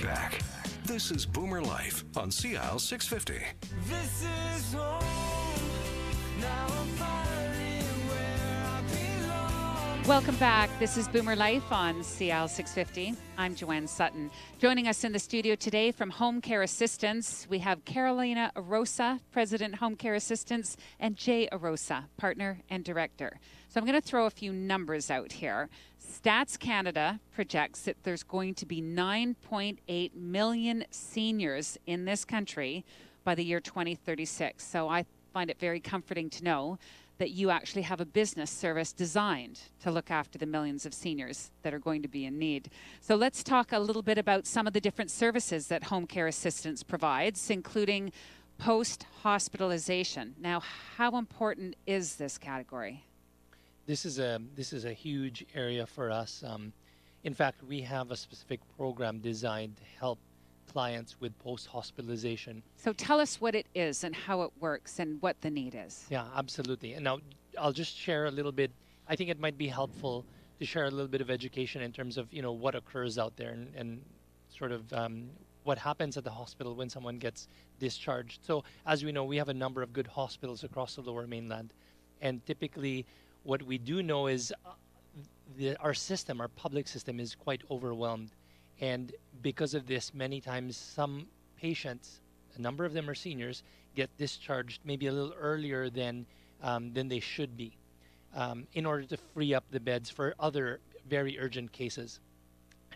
right back. This is Boomer Life on CL 650. This is home. Now I'm finally where I belong. Welcome back. This is Boomer Life on CL 650. I'm Joanne Sutton. Joining us in the studio today from HomeCareAssistance, we have Carolina Arosa, President, HomeCareAssistance, and Jay Arosa, Partner and Director. So I'm going to throw a few numbers out here. Stats Canada projects that there's going to be 9.8 million seniors in this country by the year 2036. So I find it very comforting to know that you actually have a business service designed to look after the millions of seniors that are going to be in need. So let's talk a little bit about some of the different services that HomeCareAssistance provides, including post-hospitalization. Now, how important is this category? This is a huge area for us. In fact, we have a specific program designed to help clients with post-hospitalization. So tell us what it is and how it works and what the need is. Yeah, absolutely. And now I'll just share a little bit. I think it might be helpful to share a little bit of education in terms of what occurs out there and sort of what happens at the hospital when someone gets discharged. So as we know, we have a number of good hospitals across the Lower Mainland, and typically what we do know is our system, our public system, is quite overwhelmed. And because of this, many times some patients, a number of them are seniors, get discharged maybe a little earlier than they should be in order to free up the beds for other very urgent cases.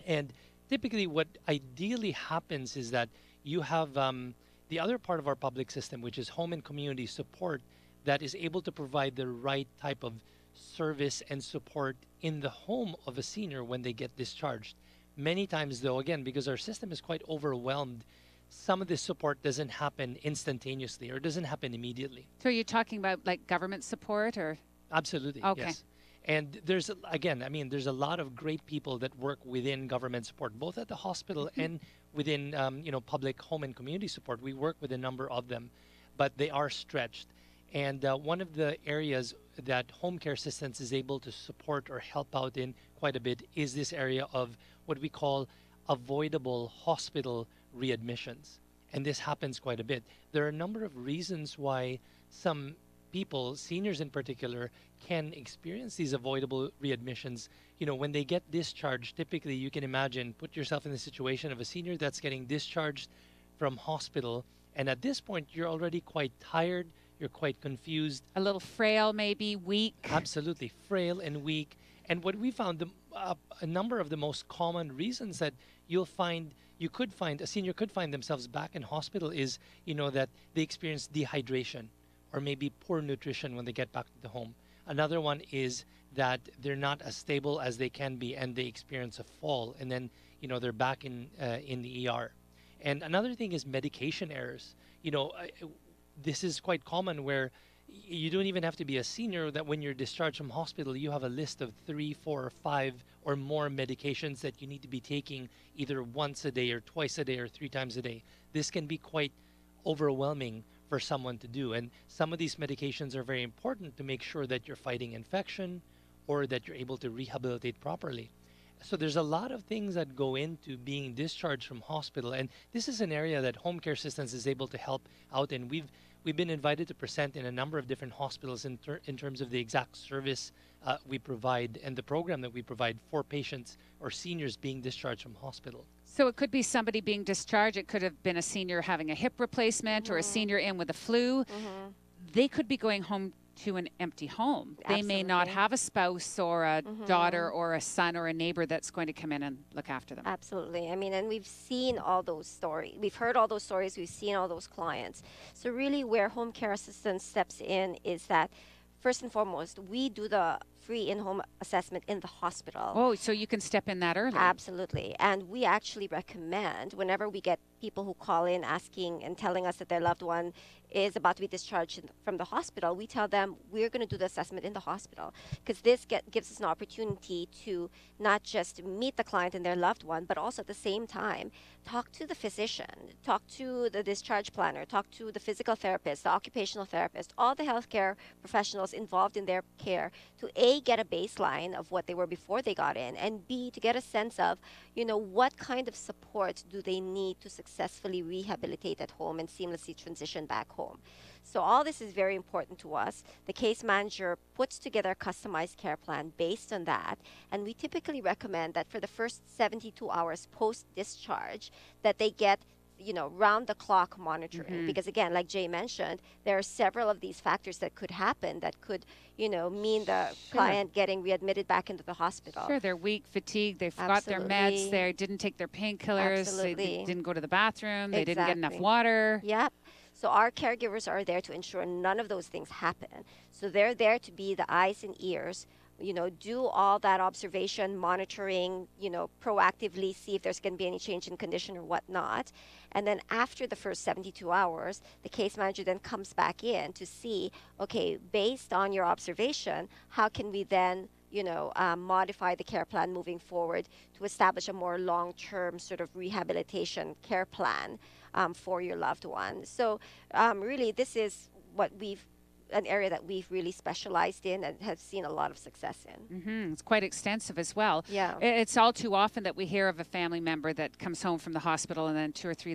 And typically what ideally happens is that you have the other part of our public system, which is home and community support, that is able to provide the right type of service and support in the home of a senior when they get discharged. Many times, though, again, because our system is quite overwhelmed, some of this support doesn't happen instantaneously or doesn't happen immediately. So are you talking about like government support or? Absolutely, okay. Yes. And there's, again, I mean, there's a lot of great people that work within government support, both at the hospital and within, public home and community support. We work with a number of them, but they are stretched. And one of the areas that HomeCareAssistance is able to support or help out in quite a bit is this area of what we call avoidable hospital readmissions. And this happens quite a bit. There are a number of reasons why some people, seniors in particular, can experience these avoidable readmissions. When they get discharged, typically you can imagine, put yourself in the situation of a senior that's getting discharged from hospital. And at this point, you're already quite tired. You're quite confused. A little frail, maybe weak. Absolutely, frail and weak. And what we found, a number of the most common reasons that a senior could find themselves back in hospital is, that they experience dehydration or maybe poor nutrition when they get back to the home. Another one is that they're not as stable as they can be and they experience a fall and then, they're back in the ER. And another thing is medication errors. This is quite common where you don't even have to be a senior, that when you're discharged from hospital, you have a list of 3, 4, or 5 or more medications that you need to be taking either once a day or twice a day or 3 times a day. This can be quite overwhelming for someone to do. And some of these medications are very important to make sure that you're fighting infection or that you're able to rehabilitate properly. So there's a lot of things that go into being discharged from hospital, and this is an area that HomeCareAssistance is able to help out in. We've been invited to present in a number of different hospitals in terms of the exact service we provide and the program that we provide for patients or seniors being discharged from hospital. So it could be somebody being discharged. It could have been a senior having a hip replacement or a senior in with a flu. They could be going home to an empty home. Absolutely. They may not have a spouse or a daughter or a son or a neighbor that's going to come in and look after them. Absolutely. I mean, and we've seen all those stories. We've heard all those stories. We've seen all those clients. So really where HomeCareAssistance steps in is that, first and foremost, we do the free in-home assessment in the hospital. Oh, so you can step in that early. Absolutely. And we actually recommend, whenever we get people who call in asking and telling us that their loved one is about to be discharged from the hospital, we tell them we're going to do the assessment in the hospital, because this gives us an opportunity to not just meet the client and their loved one, but also at the same time talk to the physician, talk to the discharge planner, talk to the physical therapist, the occupational therapist, all the healthcare professionals involved in their care, to A, get a baseline of what they were before they got in, and B, to get a sense of, what kind of support do they need to successfully rehabilitate at home and seamlessly transition back home. So all this is very important to us. The case manager puts together a customized care plan based on that, and we typically recommend that for the first 72 hours post-discharge that they get round-the-clock monitoring. Because again, like Jay mentioned, there are several of these factors that could happen that could, mean the client getting readmitted back into the hospital. Sure, they're weak, fatigued, they forgot their meds, they didn't take their painkillers, they didn't go to the bathroom, they didn't get enough water. Yep. So our caregivers are there to ensure none of those things happen. So they're there to be the eyes and ears, do all that observation, monitoring, proactively see if there's going to be any change in condition or whatnot. And then after the first 72 hours, the case manager then comes back in to see, okay, based on your observation, how can we then modify the care plan moving forward to establish a more long-term sort of rehabilitation care plan for your loved one. So really, this is an area that we've really specialized in and have seen a lot of success in. It's quite extensive as well. Yeah. It's all too often that we hear of a family member that comes home from the hospital and then 2 or 3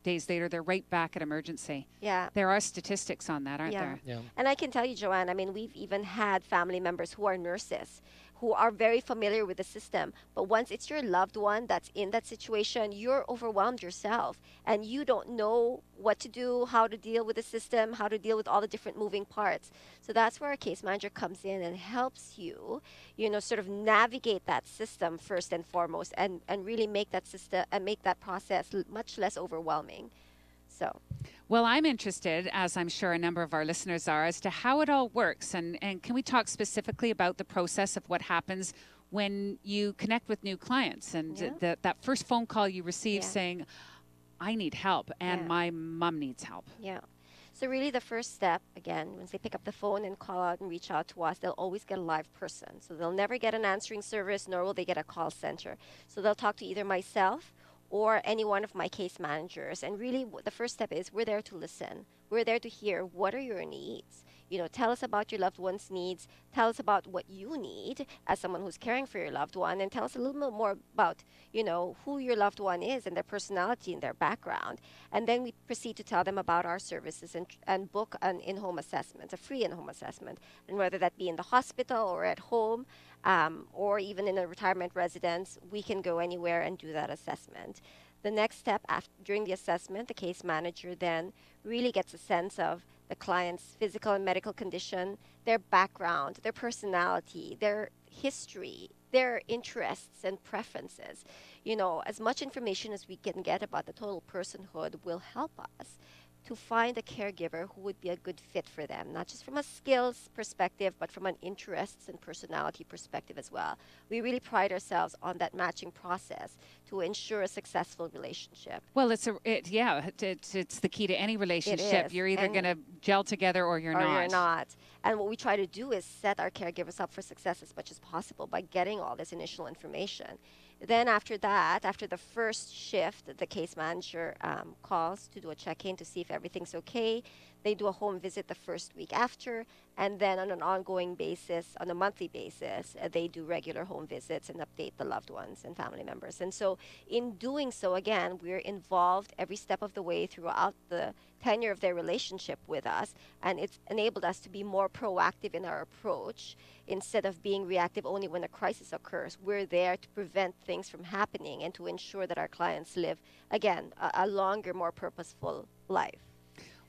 days later, they're right back at emergency. Yeah. There are statistics on that, aren't there? Yeah. And I can tell you, Joanne, I mean, we've even had family members who are nurses who are very familiar with the system. But once it's your loved one that's in that situation, you're overwhelmed yourself and you don't know what to do, how to deal with the system, how to deal with all the different moving parts. So that's where a case manager comes in and helps you, sort of navigate that system first and foremost, and really make that system and make that process much less overwhelming. So. Well, I'm interested, as I'm sure a number of our listeners are, as to how it all works. And can we talk specifically about the process of what happens when you connect with new clients and that first phone call you receive saying, I need help and my mom needs help? Yeah. So really the first step, again, once they pick up the phone and call out and reach out to us, they'll always get a live person. So they'll never get an answering service, nor will they get a call center. So they'll talk to either myself or any one of my case managers. And really the first step is we're there to listen. We're there to hear, what are your needs? Tell us about your loved one's needs. Tell us about what you need as someone who's caring for your loved one, and tell us a little bit more about, who your loved one is and their personality and their background. And then we proceed to tell them about our services and book an in-home assessment, a free in-home assessment. And whether that be in the hospital or at home, or even in a retirement residence, we can go anywhere and do that assessment. The next step during the assessment, the case manager then really gets a sense of the client's physical and medical condition, their background, their personality, their history, their interests and preferences. As much information as we can get about the total personhood will help us to find a caregiver who would be a good fit for them, not just from a skills perspective, but from an interests and personality perspective as well. We really pride ourselves on that matching process to ensure a successful relationship. Well, it's the key to any relationship. You're either going to gel together or you're not. Or you're not. And what we try to do is set our caregivers up for success as much as possible by getting all this initial information. Then after that, after the first shift, the case manager calls to do a check-in to see if everything's okay. They do a home visit the first week after, and then on an ongoing basis, on a monthly basis, they do regular home visits and update the loved ones and family members. And so in doing so, again, we're involved every step of the way throughout the tenure of their relationship with us, and it's enabled us to be more proactive in our approach instead of being reactive only when a crisis occurs. We're there to prevent things from happening and to ensure that our clients live, again, a longer, more purposeful life.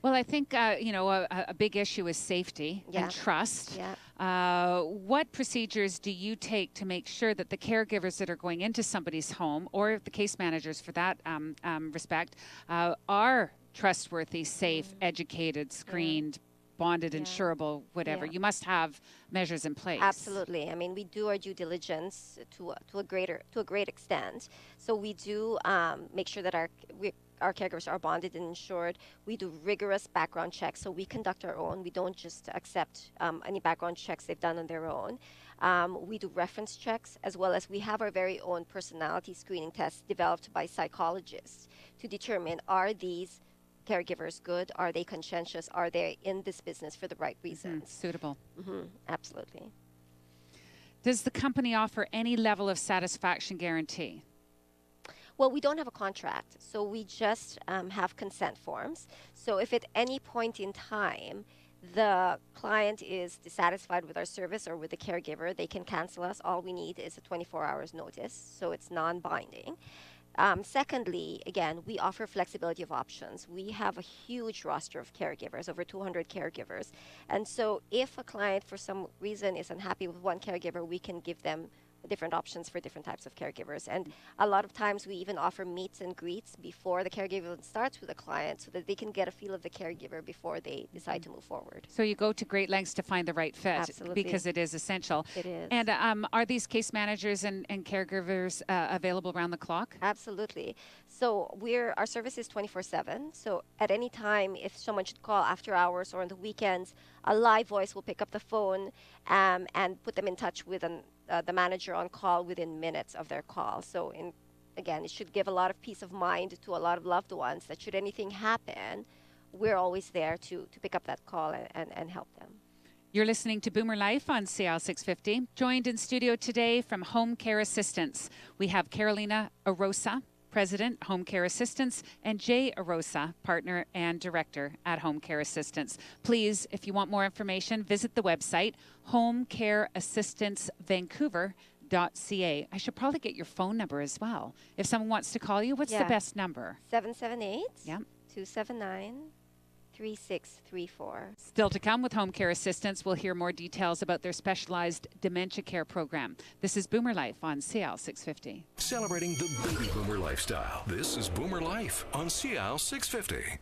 Well, I think, a big issue is safety and trust. Yeah. What procedures do you take to make sure that the caregivers that are going into somebody's home, or the case managers for that respect, are trustworthy, safe, educated, screened, bonded, insurable, whatever? You must have measures in place. Absolutely. I mean, we do our due diligence to a great extent. So we do make sure that our caregivers are bonded and insured. We do rigorous background checks, so we conduct our own. We don't just accept any background checks they've done on their own. We do reference checks, as well as we have our very own personality screening tests developed by psychologists to determine, are these caregivers good? Are they conscientious? Are they in this business for the right reasons? Suitable. Absolutely. Does the company offer any level of satisfaction guarantee? Well, we don't have a contract, so we just have consent forms. So if at any point in time the client is dissatisfied with our service or with the caregiver, they can cancel us. All we need is a 24 hours notice, so it's non-binding. Secondly, again, we offer flexibility of options. We have a huge roster of caregivers, over 200 caregivers. And so if a client for some reason is unhappy with one caregiver, we can give them different options for different types of caregivers. And a lot of times we even offer meets and greets before the caregiver starts with a client so that they can get a feel of the caregiver before they decide to move forward. So you go to great lengths to find the right fit. Absolutely. Because it is essential. It is. And are these case managers and caregivers available around the clock? Absolutely. So our service is 24/7. So at any time, if someone should call after hours or on the weekends, a live voice will pick up the phone and put them in touch with the manager on call within minutes of their call. So again, it should give a lot of peace of mind to a lot of loved ones that should anything happen, we're always there to pick up that call and help them. You're listening to Boomer Life on CL 650. Joined in studio today from HomeCareAssistance, we have Carolina Arosa, President, HomeCareAssistance, and Jay Arosa, Partner and Director at HomeCareAssistance. Please, if you want more information, visit the website, HomeCareAssistanceVancouver.ca. I should probably get your phone number as well. If someone wants to call you, what's the best number? 778-279-3634. Still to come with HomeCareAssistance, we'll hear more details about their specialized dementia care program. This is Boomer Life on CL 650. Celebrating the baby boomer lifestyle. This is Boomer Life on CL 650.